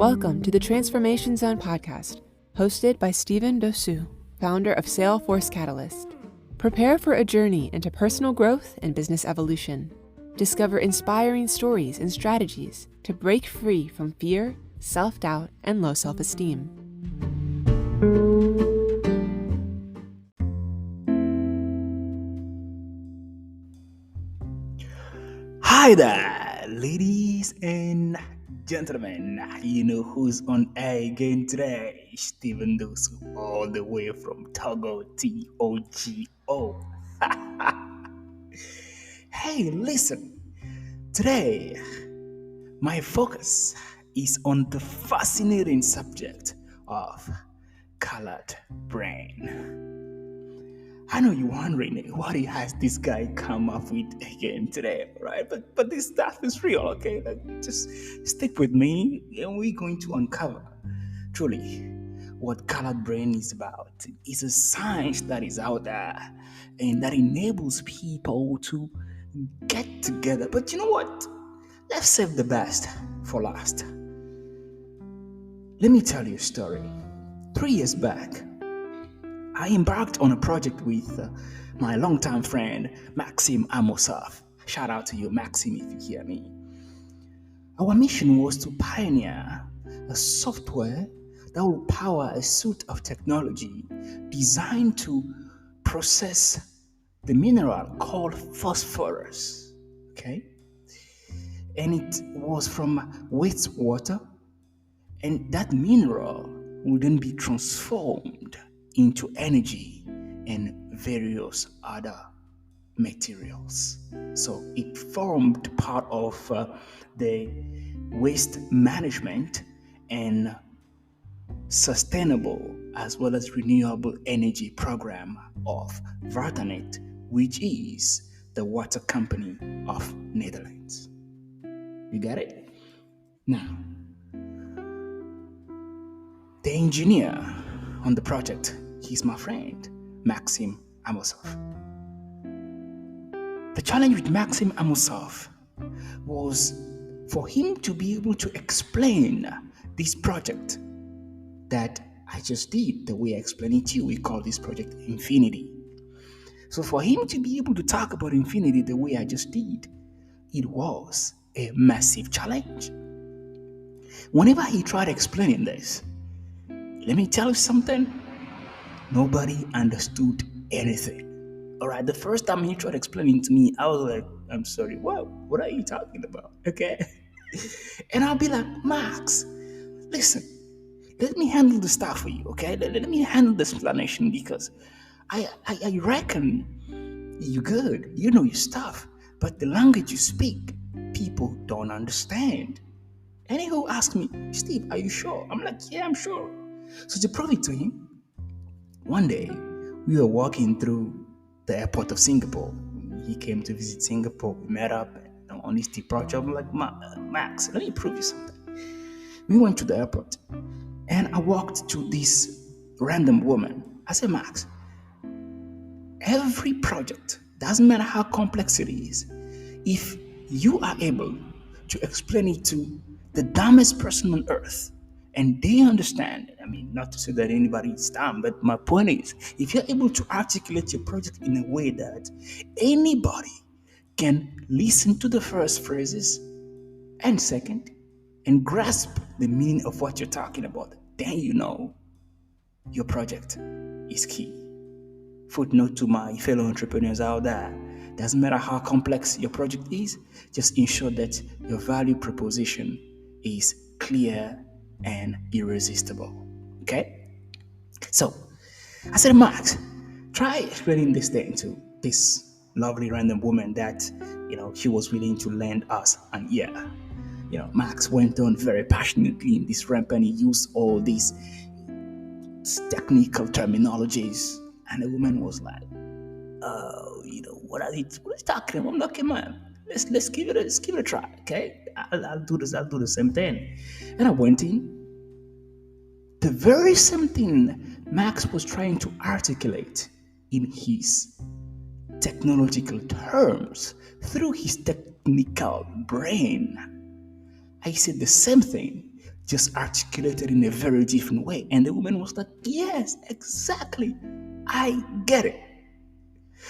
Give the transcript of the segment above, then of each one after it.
Welcome to the Transformation Zone podcast, hosted by Dossou, founder of Salesforce Catalyst. Prepare for a journey into personal growth and business evolution. Discover inspiring stories and strategies to break free from fear, self-doubt, and low self-esteem. Hi there, ladies and gentlemen. You know who's on air again today? Stephen Dossou, all the way from Togo, Togo. Hey, listen. Today, my focus is on the fascinating subject of colored brain. I know you're wondering what has this guy come up with again today, right? But this stuff is real, okay? Just stick with me, and we're going to uncover truly what colored brain is about. It's a science that is out there and that enables people to get together. But you know what? Let's save the best for last. Let me tell you a story. 3 years back, I embarked on a project with my longtime friend, Maxim Amosov. Shout out to you, Maxim, if you hear me. Our mission was to pioneer a software that will power a suite of technology designed to process the mineral called phosphorus. Okay? And it was from wastewater, and that mineral will then be transformed into energy and various other materials. So it formed part of the waste management and sustainable as well as renewable energy program of Waternet, which is the water company of Netherlands. You get it? Now, the engineer on the project, he's my friend, Maxim Amosov. The challenge with Maxim Amosov was for him to be able to explain this project that I just did, the way I explained it to you. We call this project Infinity. So for him to be able to talk about Infinity the way I just did, it was a massive challenge. Whenever he tried explaining this, let me tell you something. Nobody understood anything. All right, the first time he tried explaining to me, I was like, I'm sorry, what are you talking about? Okay. And I'll be like, Max, listen, let me handle the stuff for you, okay? Let me handle this explanation because I reckon you're good. You know your stuff. But the language you speak, people don't understand. And he will ask me, Steve, are you sure? I'm like, yeah, I'm sure. So to prove it to him, one day we were walking through the airport of Singapore. He came to visit Singapore. We met up on his departure. I'm like, Max, let me prove you something. We went to the airport and I walked to this random woman. I said, Max, every project, doesn't matter how complex it is, if you are able to explain it to the dumbest person on earth, and they understand, I mean, not to say that anybody is dumb, but my point is, if you're able to articulate your project in a way that anybody can listen to the first phrases and second, and grasp the meaning of what you're talking about, then you know your project is key. Footnote to my fellow entrepreneurs out there. Doesn't matter how complex your project is, just ensure that your value proposition is clear and irresistible. Okay? So, I said, Max, try explaining this thing to this lovely random woman that, she was willing to lend us an ear. Max went on very passionately in this ramp and he used all these technical terminologies. And the woman was like, what are you talking about? I'm like, okay, man, let's give it a try, okay? I'll do the same thing. And I went in. The very same thing Max was trying to articulate in his technological terms through his technical brain. I said the same thing just articulated in a very different way. And the woman was like, yes, exactly. I get it.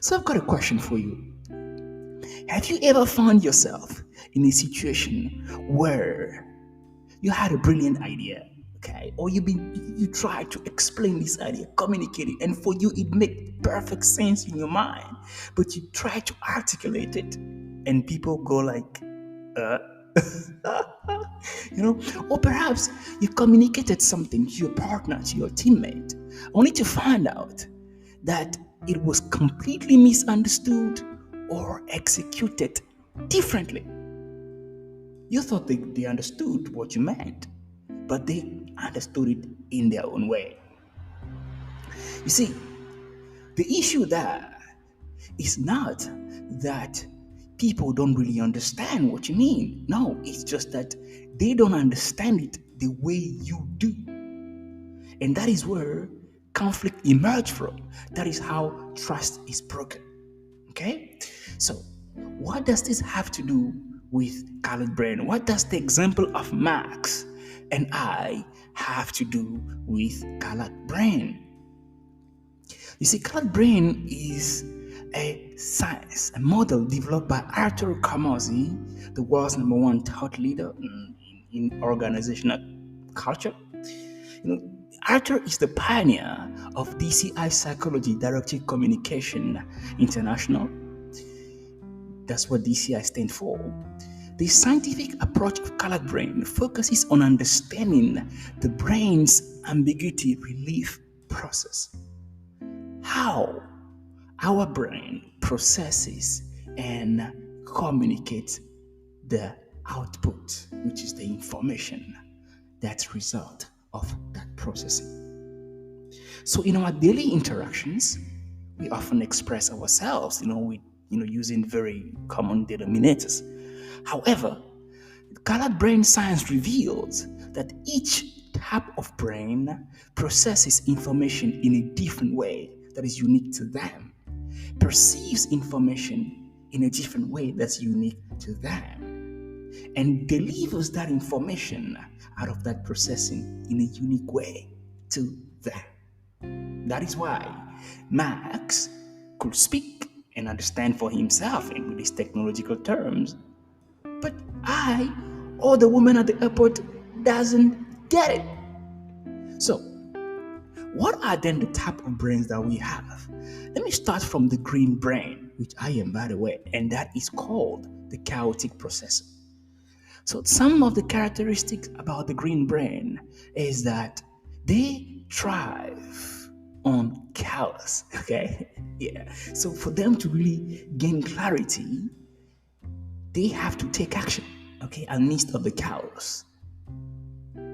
So I've got a question for you. Have you ever found yourself in a situation where you had a brilliant idea, okay, or you tried to explain this idea, communicate it, and for you it made perfect sense in your mind, but you try to articulate it, and people go like, uh, or perhaps you communicated something to your partner, to your teammate, only to find out that it was completely misunderstood or executed differently. You thought they understood what you meant, but they understood it in their own way. You see, the issue there is not that people don't really understand what you mean. No, it's just that they don't understand it the way you do. And that is where conflict emerges from. That is how trust is broken. Okay? So, what does this have to do with colored brain? What does the example of Max and I have to do with colored brain? You see, colored brain is a science, a model developed by Arthur Carmazzi, the world's #1 thought leader in organizational culture. Arthur is the pioneer of DCI psychology, directed communication international. That's what DCI stands for. The scientific approach of colored brain focuses on understanding the brain's ambiguity relief process. How our brain processes and communicates the output, which is the information that's result of that processing. So in our daily interactions, we often express ourselves, with using very common denominators. However, colored brain science reveals that each type of brain processes information in a different way that is unique to them, perceives information in a different way that's unique to them, and delivers that information out of that processing in a unique way to them. That is why Max could speak and understand for himself and with his technological terms, but I, or the woman at the airport, doesn't get it. So, what are then the type of brains that we have? Let me start from the green brain, which I am, by the way, and that is called the chaotic processor. So some of the characteristics about the green brain is that they thrive on chaos, okay? Yeah. So for them to really gain clarity, they have to take action, okay, amidst of the chaos.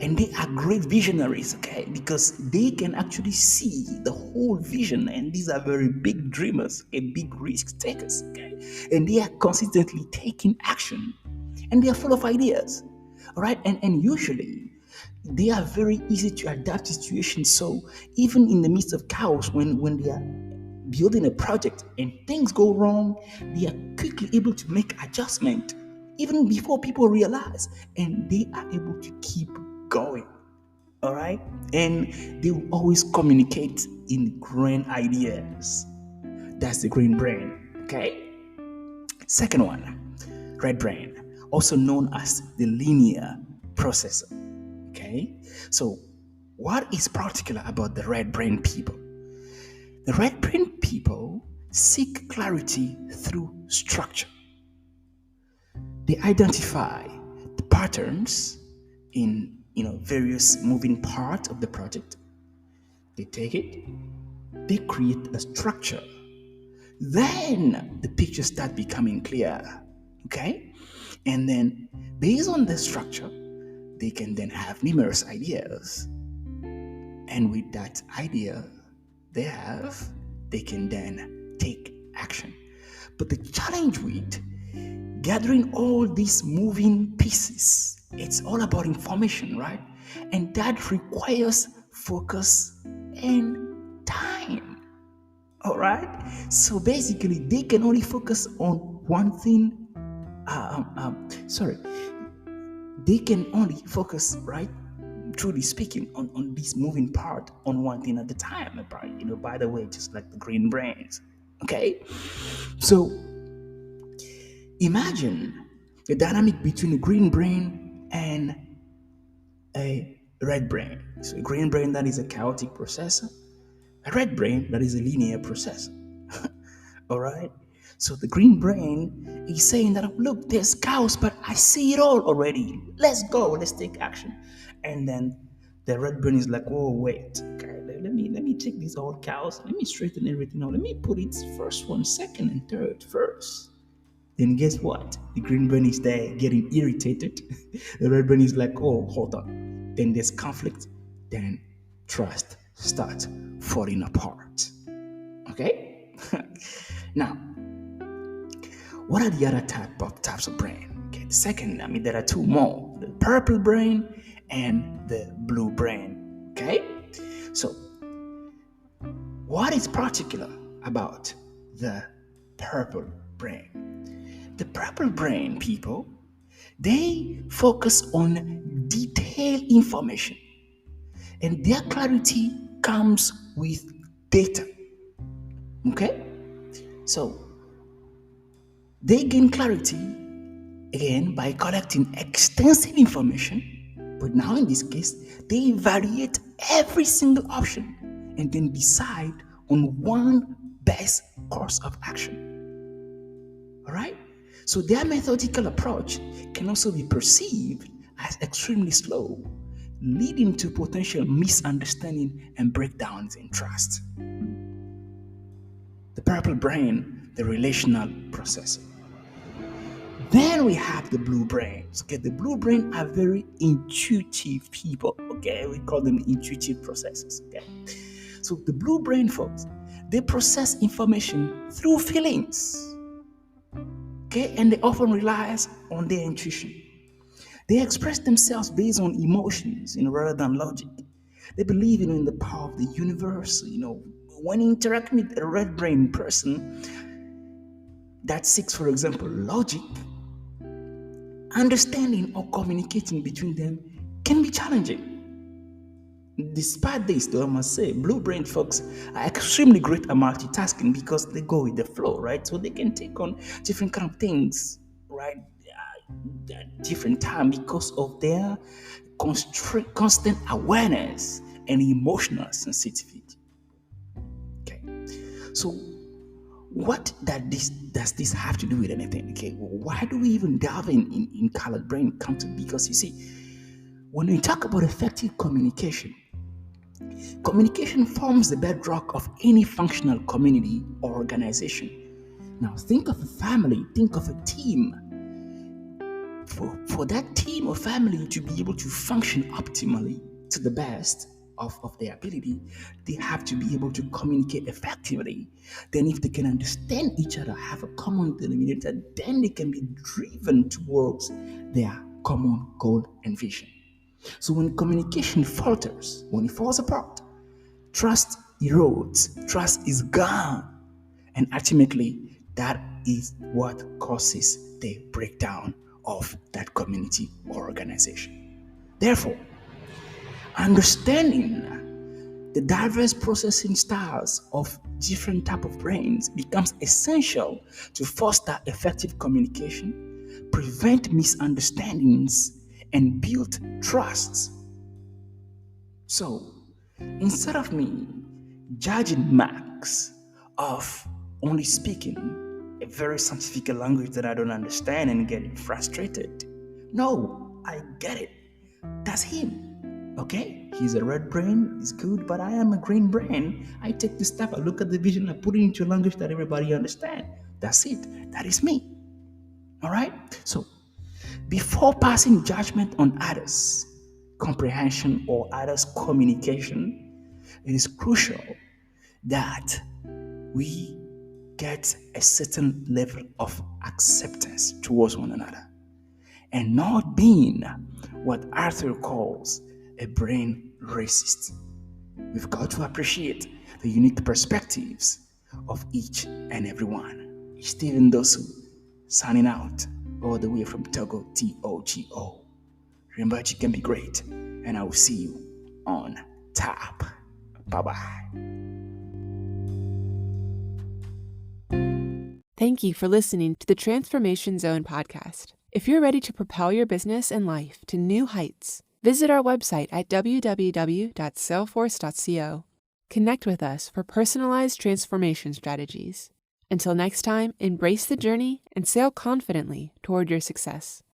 And they are great visionaries, okay, because they can actually see the whole vision, and these are very big dreamers and big risk takers, okay, and they are consistently taking action, and they are full of ideas, all right, and usually they are very easy to adapt to situations. So even in the midst of chaos, when they are building a project and things go wrong, they are quickly able to make adjustment even before people realize, and they are able to keep going. All right, and they will always communicate in grand ideas. That's the green brain. Okay. Second one, red brain, also known as the linear processor. Okay. So what is particular about the red brain people? The red brain people seek clarity through structure. They identify the patterns in various moving parts of the project. They take it, they create a structure. Then the pictures start becoming clear. Okay? And then based on the structure, they can then have numerous ideas. And with that idea they can then take action. But the challenge with gathering all these moving pieces, it's all about information, right? And that requires focus and time. All right? So basically, they can only focus on one thing. They can only focus, right, truly speaking, on this moving part, on one thing at a time, by the way, just like the green brains. Okay? So imagine the dynamic between a green brain and a red brain. So a green brain that is a chaotic processor, a red brain that is a linear processor. All right? So the green brain is saying that, look, there's chaos, but I see it all already. Let's go, let's take action. And then the red brain is like, oh, wait, okay, let me take this whole chaos, let me straighten everything out, let me put it first one, second, and third first. Then guess what? The green brain is there getting irritated. The red brain is like, oh, hold on. Then there's conflict. Then trust starts falling apart. Okay? Now, what are the other types of brain? Okay, the second, there are two more. The purple brain and the blue brain. Okay? So, what is particular about the purple brain? The purple brain people, they focus on detailed information, and their clarity comes with data. Okay? So, they gain clarity again by collecting extensive information, but now in this case, they evaluate every single option and then decide on one best course of action. All right? So their methodical approach can also be perceived as extremely slow, leading to potential misunderstanding and breakdowns in trust. The purple brain, the relational processor. Then we have the blue brains. Okay, the blue brain are very intuitive people. Okay, we call them intuitive processors. Okay, so the blue brain folks, they process information through feelings. Okay, and they often rely on their intuition. They express themselves based on emotions, rather than logic. They believe, in the power of the universe. When interacting with a red brain person that seeks, for example, logic, understanding or communicating between them can be challenging. Despite this, though, I must say, blue brain folks are extremely great at multitasking because they go with the flow, right? So they can take on different kind of things, right, at different time because of their constant awareness and emotional sensitivity. Okay, so what does this have to do with anything? Okay, why do we even delve in colored brain come to? Because you see, when we talk about effective communication forms the bedrock of any functional community or organization. Now think of a family, think of a team. For that team or family to be able to function optimally to the best of their ability, they have to be able to communicate effectively. Then if they can understand each other, have a common denominator, then they can be driven towards their common goal and vision. So when communication falters, when it falls apart, trust erodes, trust is gone. And ultimately, that is what causes the breakdown of that community or organization. Therefore, understanding the diverse processing styles of different type of brains becomes essential to foster effective communication, prevent misunderstandings, and build trust. So, instead of me judging Max of only speaking a very scientific language that I don't understand and getting frustrated, no, I get it. That's him. Okay, he's a red brain, it's good, but I am a green brain. I take the step, I look at the vision, I put it into a language that everybody understands. That's it. That is me. All right? So, before passing judgment on others' comprehension or others' communication, it is crucial that we get a certain level of acceptance towards one another and not being what Arthur calls a brain racist. We've got to appreciate the unique perspectives of each and every one. Stephen Dossou, signing out all the way from Togo, TOGO. Remember, you can be great. and I will see you on top. Bye-bye. Thank you for listening to the Transformation Zone podcast. If you're ready to propel your business and life to new heights, visit our website at www.salesforce.co. Connect with us for personalized transformation strategies. Until next time, embrace the journey and sail confidently toward your success.